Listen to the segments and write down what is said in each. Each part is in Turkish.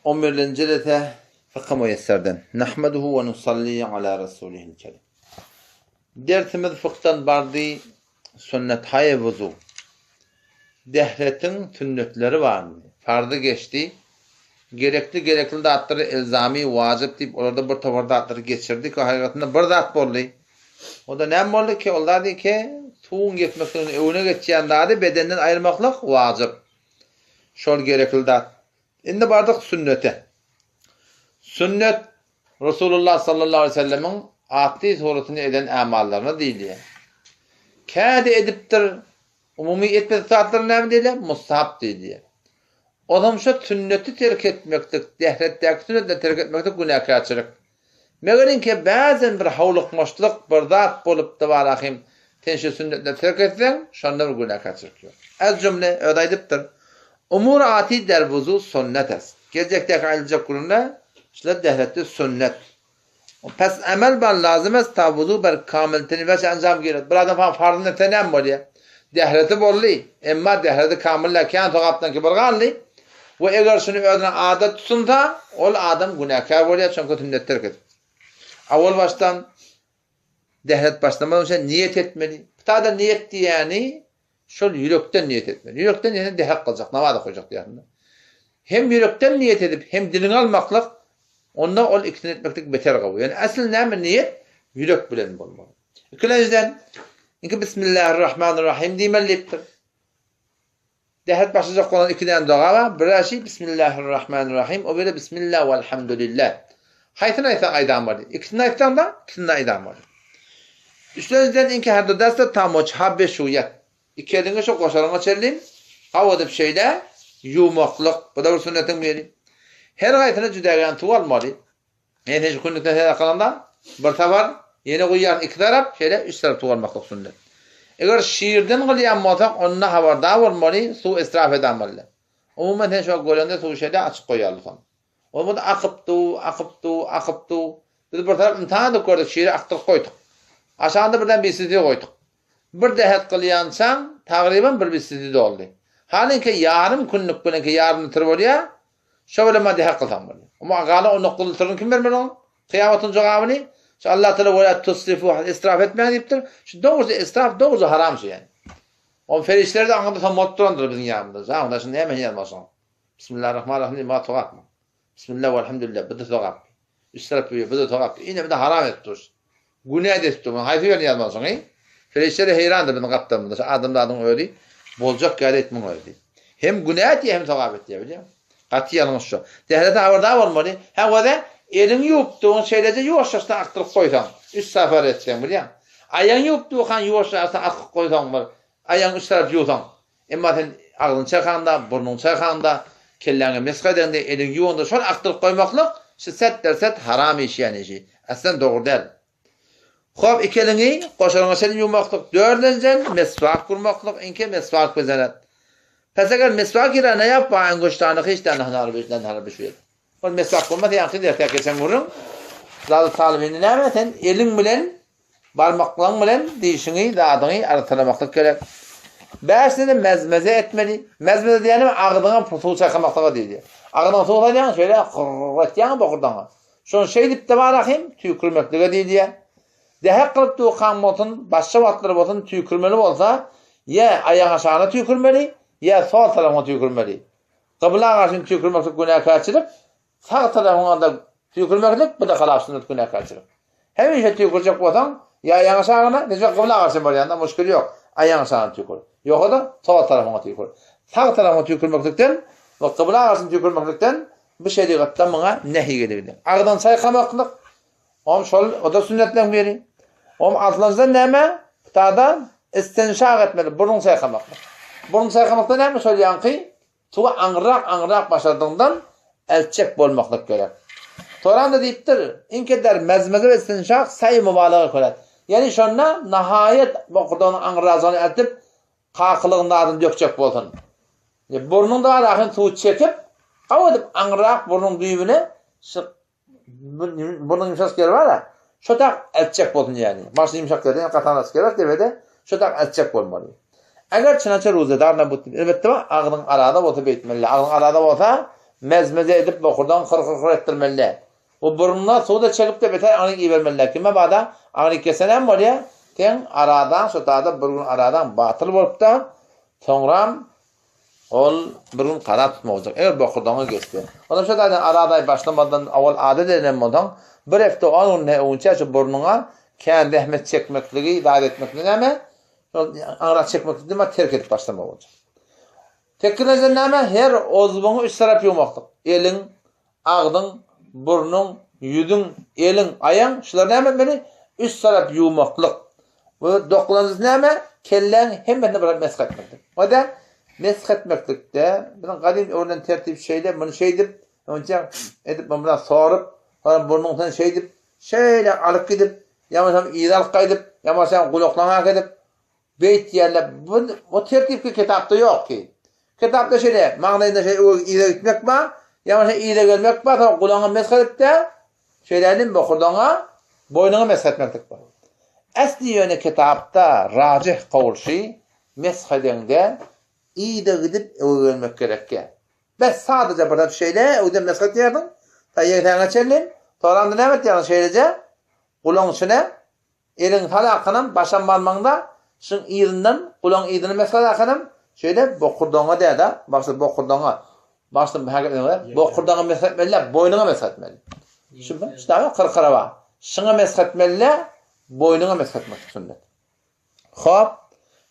11. lete Fıkh-ı Müyesser'den. Nahmeduhu ve nusalli ala Resulihil kerim. Dersimiz fıkhtan bardı sünnet hay vuzu. Dehretin sünnetleri var mı? Fardı geçti. Gerekli dağıtları elzami, vacip deyip orada bir tavır dağıtları geçirdik. O hayatında bir dağıt boldu. O da ne boldu ki? Onlar dedi ki tuğun geçmekten evine geçeceğin dağıtı bedenden ayırmaklık vacip. Şol gerekli dağıt. Şimdi bardık sünnete. Sünnet Resulullah sallallahu aleyhi ve sellemin ati suretini eden amallarına değil. Kâdi ediptir. Umumi etmedi taatları ne değil? Mustahab değil. O zaman şu sünneti terk etmektik. Dehretteki sünneti terk etmektik günahkarçılık. Meğerin ki bazen bir havlukmaşlık bir zat bolup da var ahim. Tenşi sünnetleri terk etsen şonda bir günahkarçılık yok. Az cümle öyle ediptir. Umur ati derbuzu sünnet es. Gelecekteki ayrılacak kurunda işte dehretli sünnet. Pes emel ben lazım es tabuzu bir kamiltini ve anjam gelir. Bir adam falan farzını tenem var ya. Dehreti bolli. Emma dehreti kamille kan toqapdan ki bolganli. Ve eğer şunu ödenen adet tutsunsa ol adam günahkar bolýar çünkü sünnet terk etdi. Awal baştan dehret başlamadan önce niyet etmeli. Ta da niyet yani şol yürekten niyet etmeli. Yürekten yani dehret kılacak, namaz koyacak yani. Hem yürekten niyet edip hem dilini almaklık onda ol ikna etmeklik beter kabul. Yani asıl näme niyet yürek bilen bolmaly. İkinciden inki Bismillahirrahmanirrahim diýmelipdir. Dehret başlayacak olan iki tane dua var. Biri Bismillahirrahmanirrahim. O biri Bismillah velhamdülillah. Haytın aydan var. İkisini aydan da ikisini aydan var. Üçüncüden inki her derste tamoç habbe şuyet. İki elini şu koşarına çellim. Havada bir şeyle yumaklık. Bu da bir sünnetin biri. Her ayetine cüdegen tuvalmalı. Yani hiç kunlukta her akalanda bir tavar yeni koyyan iki taraf şeyle üç taraf tuvalmaklık sünnet. Eğer şiirden kılyan motak onunla havardağ olmalı, su israf edemeli. Umumen şu golende su şeyde açık koyarlı falan. O da akıptu. Biz bir taraf imtihan da koyduk, şiiri aktırıp koyduk. Aşağında birden bir sidi koyduk. Bir dehet kılyansan, taqriban bir sidi oldu. Halin ki yarım kunluk bunun ki yarım tır ya, şöyle ma dehet kılsam böyle. Ama ağala o noktalı tırını kim vermeli onu? Kıyametin cevabını, şu Allah Teala böyle tusrifu, israf etmeyen deyiptir. Şu doğrusu israf, doğrusu haram şey yani. O ferişleri de anında tam motturandır bizim yanımda. Zaman şimdi hemen yanmasın. Bismillahirrahmanirrahim, ma tuğatma. Bismillah velhamdülillah, bu da tuğat. İsraf büyüyor, bu da tuğat. Yine bir de haram ettir. Günah ettir. Hayfi verin yanmasın. Ferişleri heyrandır benim kaptanımda. Adımda öyle. Bolcak gayret etmem öyle. Hem günah et hem tuğat et biliyor musun? Katı yanlış şu. Dehrete havardağ olmalı. Hem o da elini yuptuğun şeylece yuvaşlaştan aktırıp koysan. Üç sefer etsen biliyor musun? Ayağını yuptuğun yuvaşlaştan aktırıp koysan var. Ayağını üç taraf yuvasan. Ama sen ağzın çakanda, burnun çakanda, kelleni meskadende, elini yuvanda şöyle aktırıp koymaklık, set derset haram iş yani şey. Aslında doğru değil. Hop iki elini koşarına senin yumaklık. Dördüncen mesvak kurmaklık. İnke mesvak bezenet. Pes eğer mesvak ile ne yap? Bağın göçtanı hiç tane harbi şu yer. O mesvak kurmak yankı derken geçen vurun. Zaten talibini ne mi? Sen elin bilen, parmaklan bilen dişini, dağdını arıtlamaklık gerek. Beşini de mezmeze etmeli. Mezmeze diyelim ağdına su çakamaklığa değil. Ağdına su olacaksın şöyle kırratacaksın bokurdan. Şunu şey deyip de var ahim tüykürmekliğe değil diye. Dehek kılıp da o kanmotun, başka vatları botun tüykürmeli olsa ya ayağın aşağına tüykürmeli ya sol tarafına tüykürmeli. Kıbla karşın tüykürmeklik günahkarçılık, sağ tarafına da tüykürmeklik bu da kalaf sünnet günahkarçılık. Hem işte tüykürecek botan ya ayağın aşağına nece kıbla karşın var yanında müşkül yok. Ayağın aşağına tüykür. Yok o da sol tarafına tüykür. Sağ tarafına tüykürmeklikten ve kıbla karşın tüykürmeklikten bir şey dikkattan bana nehi gelebilir. Ağdan saykamaklık o da sünnetten biri. Altınızda neme? Tada istinşak etmeli. Burun saykamak. Burun saykamakta neme söyleyen ki? Tuğu anrak başladığından elçek bolmaklık gerek. Toran da deyiptir. İnkeder mezmeze ve istinşak sayı mübalağa koyar. Yani şunla nihayet okuduğun anrazını eltip kakılığında adını dökecek bolsun. Burnun da var tuğu çekip kavudip anrak burnun düğümüne burnun yumuşak yeri var ya şu tak elçek bolsun yani. Başlı yumuşak yerden katanası gerek devede şu tak elçek bolmalı. Eğer çınacı ruzedarına bu elbette ağının arada bota bitmeli. Ağının arada bota mezmeze edip bokurdan kır ettirmeliler. O burnuna suda çekip de beter anı iyi vermeliler. Kime bada anı kesenen var ya, ten aradan sotada burun aradan batıl bolup da sonram ol burun qara tutma olacak. Eğer bokurdan geçti. Ondan sonra da araday başlamadan avval adet edilen modan bir hafta onun ne onca şu burnuna kendi rahmet çekmekliği idare etmekliği ama ağrı çekmekliği ama terk edip başlama olacak. Tekrar nama her ozbunu üç taraf yumaklık. Elin, ağdın, burnun, yüzün, elin, ayağın şular nama beni üç taraf yumaklık. Bu dokulanız nama kellen hemen bırak mesk etmektir. O da mesk etmektir de bunun kadim oradan tertip şeyde bunu şeydip önce edip bana sorup sonra burnundan şeydip şöyle alıp gidip yamaşam iğralık kaydip yamaşam kulaklarına gidip beyt yerle bu tertip kitapta yok ki. Kitapta şöyle mağnayında şey iğre gitmek var yamaşam iğre gelmek var sonra kulağına mesk edip de şeylerin bokurdağına boynuna mesk etmektir var. Asli yönü kitapta racih kavulşu mesk edende iğre gidip öğrenmek gerekiyor. Ben sadece burada şeyle öğden mesk ediyordum. Tayyatana çellin. Torandı ne evet yani şeylece kulağın içine elin talakının başan parmağında şun iğrinden kulağın iğrini mesela akınım şöyle bokurdağına diye de başta bokurdağına başta bokurdağına mesletmeliler boynuna mesletmeli. Şimdi işte kırkıra var. Şuna mesletmeliler boynuna mesletmek sünnet. Hop.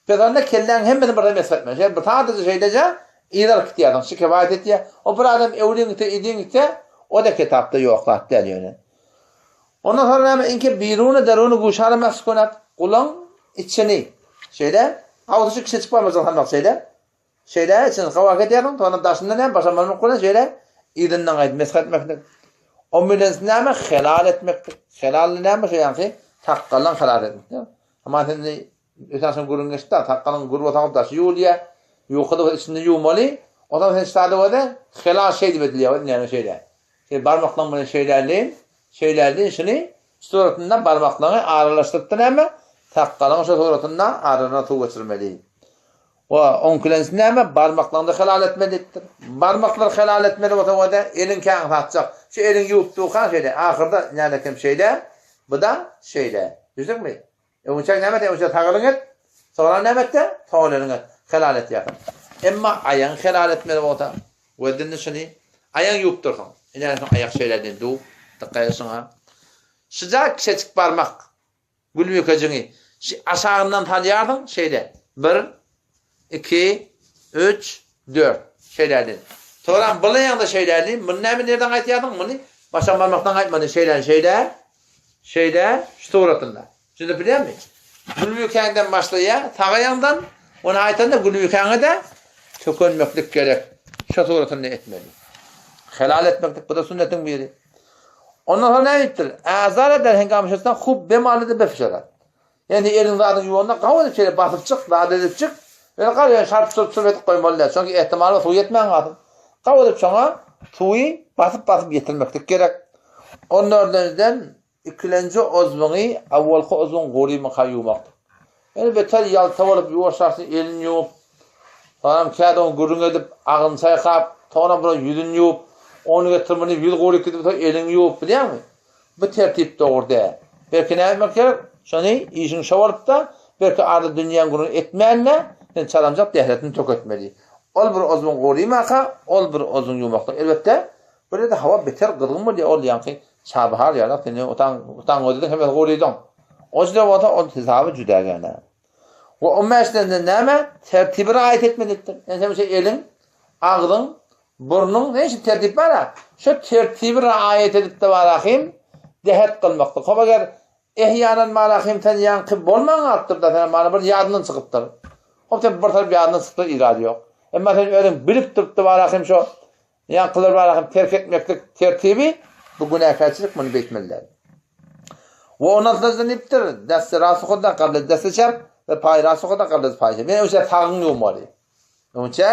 Pedanda kellen hemen burada mesletmeli. Şey bir tane şeylece iğrilik gidiyordan şu kevayet etti ya. O bir adam evliliğin gitti o da kitapta yok hatta yani. Ondan sonra hemen inki birunu derunu guşara meskunat kulağın içini şeyde avuşuk kişi çıkmamız lazım şeyde için kavak ediyorum sonra daşından ne başlamamın kulağın şeyde iğrinden gayet mesket etmektir. O müdens neme helal etmektir. Helal neme şey yani takkalan helal etmektir. Ama şimdi ötesinin gurun geçti takkalan guru vatanı taşı yuğuya yuğuda içinde yuğmalı o zaman sen istade o da helal şey diyediliyor yani şeyde. Parmakla bunu şeylerden işini suratından parmaklarını ağırlaştırdın ama takkalan suratından ağırına tuğ geçirmeli. O onkulensin ama parmaklarını helal etmelidir. Parmaklar helal etmeli o da elin kağın tatacak. Şu elin yuptuğu kan şeyde. Ahırda yani kim şeyde bu da şeyde. Yüzük mü? Uçak nemet uçak takılın et. Sonra nemet de tağılın et. Helal et yakın. Ama ayağın helal etmeli o da. Vedin işini ayağın yuptuğu kan. Yani ayak şeylerden du tıkayasın ha. Sıcak seçik parmak. Gülmüyor kacını. Aşağından tanıyardın şeyde. 1, 2, 3, 4 şeylerden. Sonra bunun yanında şeylerden. Bunu nereden aytıyordun bunu? Başan parmaktan aytmadın şeyler. Şeyde şu suratında. Şimdi biliyor musun? Gülmüyor kendinden başlıyor. Tağayandan onu aytan da gülmüyor kendine de tökönmeklik gerek. Şu suratını etmeli. Helal etmektir. Bu da sünnetin biri. Ondan sonra ne ayıptır? Azar eder hengamışasından hub bemalıdır befşerat. Yani elin zadın yuvanına kavun edip şeyle basıp çık, zad edip çık. Böyle kalıyor şarp sürp edip koymalılar. Çünkü ihtimalı var, suyu yetmeyen kadın. Kavun edip sonra suyu basıp getirmektir gerek. Onun örneğinden ikilenci ozvunu avvalki ozvun gurimi kayyumaktır. Yani beter yalta olup yuvaşarsın elini yuvup. Sonra kağıdın gurun edip ağını saykap. Sonra buna yüzünü yuvup. Onu getirmeni yüz guruk edip elini yuvup biliyor musun? Bu tertipte orada. Belki ne yapmak gerek? Şunu işin şavarıp da belki arada dünyanın gurunu etmeyenle sen çalamcak dehletini çok etmeli. Ol bir ozun guruyum aka, ol bir ozun yumakta. Elbette böyle de hava beter kırgın mı diye ol yankı. Çabahar ya da seni utan odedin hemen guruydun. O yüzden o da o hesabı cüda gene. Ve o meşlenden neme? Tertibine ait etmelidir. Yani sen elin, ağzın, burnun ne için tertip var ha? Şu tertibi riayet edip de varahim dehet kılmaktır. Kaba eğer ehyanan malahim sen yankı bolman arttır da sen bana bir yadından çıkıptır. O sen bir taraf yadından çıkıptır iradı yok. Ama sen öyle bilip durup da varahim şu yankılar varahim terk etmeklik tertibi bu günahkarçılık bunu bekmeliler. Ve ondan sonra niptir. Desti rasukudan kabla desti çarp ve pay rasukudan kabla pay çarp. Yani o şey sağın yumalı. O şey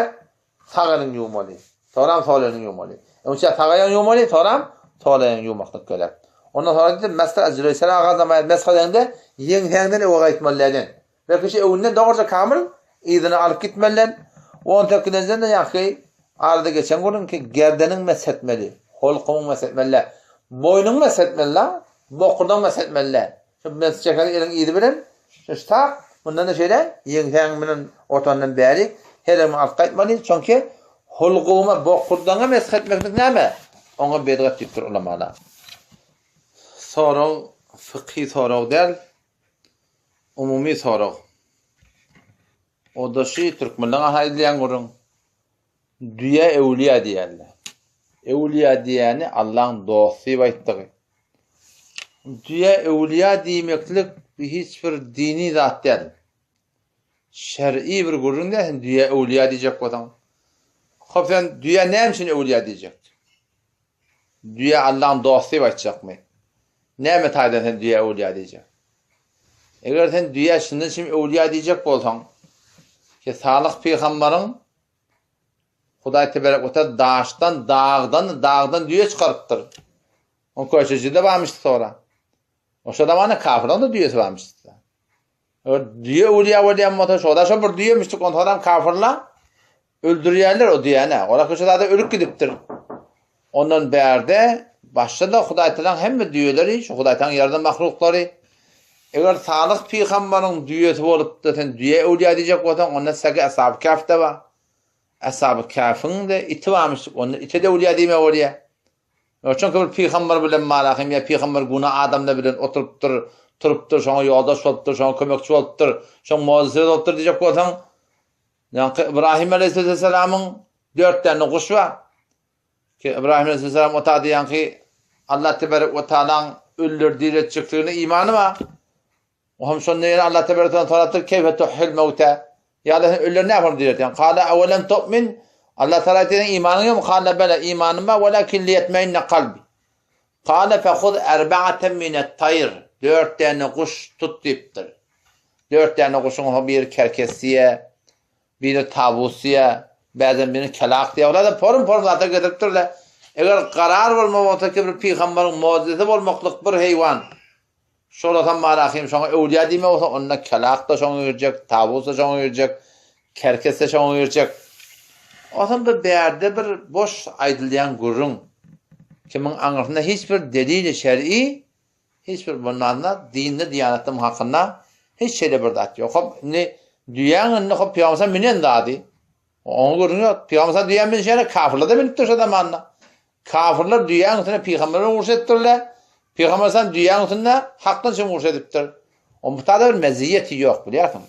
sağının yumalı. Toram soğlanın yumalı. O şey sağayan yumalı, toram soğlayan yumaklık gerek. Ondan sonra dedim, mesle acırı, sen ağazamayet mesleğinde yeniden eve gitmeliydin. Ve kişi evinden doğruca kamil, izini alıp gitmeliydin. O on tekinizden de yakı, Arada geçen günün ki gerdenin mesetmeli, holkumun mesetmeli, boynun mesetmeli, bokurdan mesetmeli. Şu mesçekleri elin iyidi bilen, şu tak, bundan da şeyden, yengten ortandan beri, her yerim alt kaytmalı, çünkü holkuğuma bokurdan mesetmeklik neyme? Ona bedret yükür ulamalar. Soru, fıkhi soru değil, umumi soru. O da şey, Türkmenliğe haydiyen kurun. Düya evliya diyenler. Evliya diyeni Allah'ın dostu bayttığı. Düya evliya demeklik hiçbir dini zat değil. Şer'i bir gurun değil, düya evliya diyecek adam. Hop sen düya ne için evliya diyecek? Düya Allah'ın dostu baytacak mı? Ne metaydan sen düya evliya diyecek? Eğer sen düya şundan için evliya diyecek olsan, ki sağlık peygamberin Hudaý tebarek ve teala dağdan düýe çykarypdyr. O köşejide barmışdy sonra. O şadamana kafirden da düýesi barmışdy. O düýe uliya bolýan mota şoda şo bir düýe müşrik on adam kafirler öldürýärler o düýeni. Ola köşede ölüp gidipdir. Ondan berde başda Hudaý teala hemme düýeleri şu Hudaý teala ýerden mahluklary eger sağlyk peýgamberiň düýesi bolup da sen düýe uliya diýjek bolsaň onda sege ashab kafda bar. Ashab-ı Kahf'ın da iti varmış. Onun iti de uliya diyme oraya. Çünkü bir peygamber bilen malahim ya peygamber günah adamla bilen turuptur, şoňa ýoldaş bolupdur, şoňa kömekçi bolupdur, şoň muazzez bolupdur diýjek bolsaň, ýa-ni İbrahim aleyhisselamyň 4 tane kuş bar. Ki İbrahim aleyhisselam o taýda ýa-ni Allah tebarek we taala öldür diretjekligine imany bar. O hem şonda Allah tebarek we taala keyfe tuhil mauta ya da ölüler ne yapar diyor yani. Kâle evvelem tu'min Allah Teala diyor imanın yok mu? Kâle bela imanım var velakin liyetmeyinne kalbi. Kâle fehud erba'aten minet tayr. 4 tane kuş tut deyiptir. 4 tane kuşun bir kerkesiye, biri tavusiye, bazen birini kelak diye. Ola da porum zaten getiriptirler. Eğer karar bolmasa ki bir peygamberin mucizesi bolmaklık bir hayvan. Şolatan marahim şoňa evliya diýme bolsa onda kelak da şoňa ýürjek, tawus da şoňa ýürjek, kerkes de şoňa ýürjek. Osan bir berde bir boş aýdylýan gurrun. Kimin aňyrynda hiçbir delili şer'i, hiçbir bunlarda dinde, diýanatda hakkında hiç şeýle bir dat ýok. Hop ne düýäň hop Peygamber menen dady. Onu görünýär. Peygamber düýän men şeýle kafirler de bilip dursa da manna. Kafirler düýäň Peygamberden urşetdirler. Peygamber sen dünyanın üstünde haktan için murşediptir. O muhtada bir meziyeti yok biliyorsun.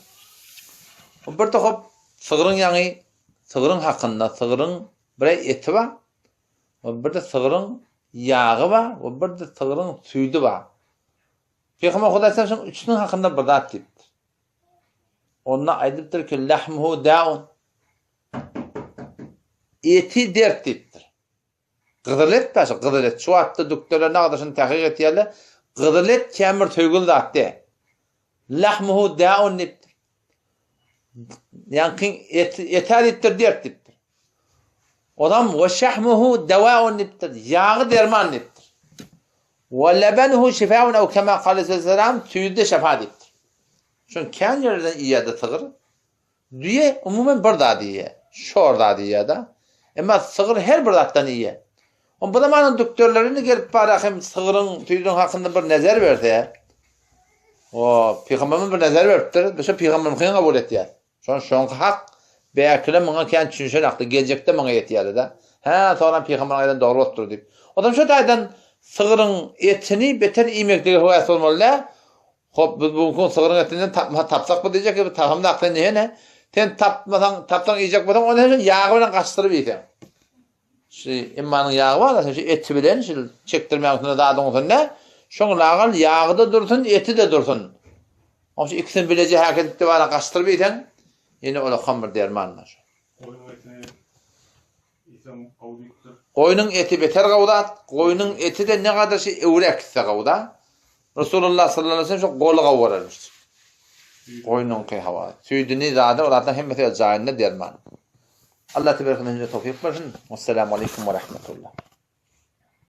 O bir de hop sığırın yani sığırın hakkında sığırın bir eti var. O bir de sığırın yağı var. O bir de sığırın süydü var. Peygamber Hudaý sallallahu üçünün hakkında bir zat deyiptir. Onunla aydiptir ki lahmuhu da'un. Eti dert deyiptir. Gıdırlet taşı, gıdırlet. Şu hatta doktorlar ne kadar şunu tahkik etiyerler. Gıdırlet kemir töygül de attı. Lahmuhu da'un niptir. Yani eter ettir dert niptir. Odam ve şahmuhu deva'un niptir. Yağı derman niptir. Ve lebenuhu şifa'un ev kema kâle sallallahu tüyü de şefa niptir. Çünkü kendi yerden iyi de tığır. Düye umumen bir da diye. Şor da diye da. Ama sığır her bir dattan iyi. O bu zamanın doktorlarını gelip barakim sığırın tüyünün hakkında bir nezer verdi. O peygamberin bir nezer verdi. Mesela peygamberin kıyın kabul etti. Şon hak beyakile bana kendi düşünsen aklı gelecekte bana yetiyordu da. Ha sonra peygamberin aydan doğru oturdu deyip. Adam şu taydan sığırın etini beter yemekliği huvayası olmalı. Hop bu sığırın etinden tapsak mı diyecek ki tamamda aklın ne? Sen tapsan yiyecek mi? Onun için yağı bilen kaçtırıp yiyecek. İmmanın yağı var da eti bilen çektirmeyen üstünde dağdın üstünde şoň lagal yağı da dursun eti de dursun. O ikisini bilece hareket etti var kaçtırıp eten yine ola hamur dermanlar. Koyunun eti beter gawda, koyunun eti de ne kadar ewrekse gawda. Resulullah sallallahu aleyhi ve sellem şu golu gawrarmış. Koyunun hava. Süydüni zade olardan hem mesela zahinde derman. Allah tebarek ve teala tevfik versin. Vesselamu aleyküm ve rahmetullah.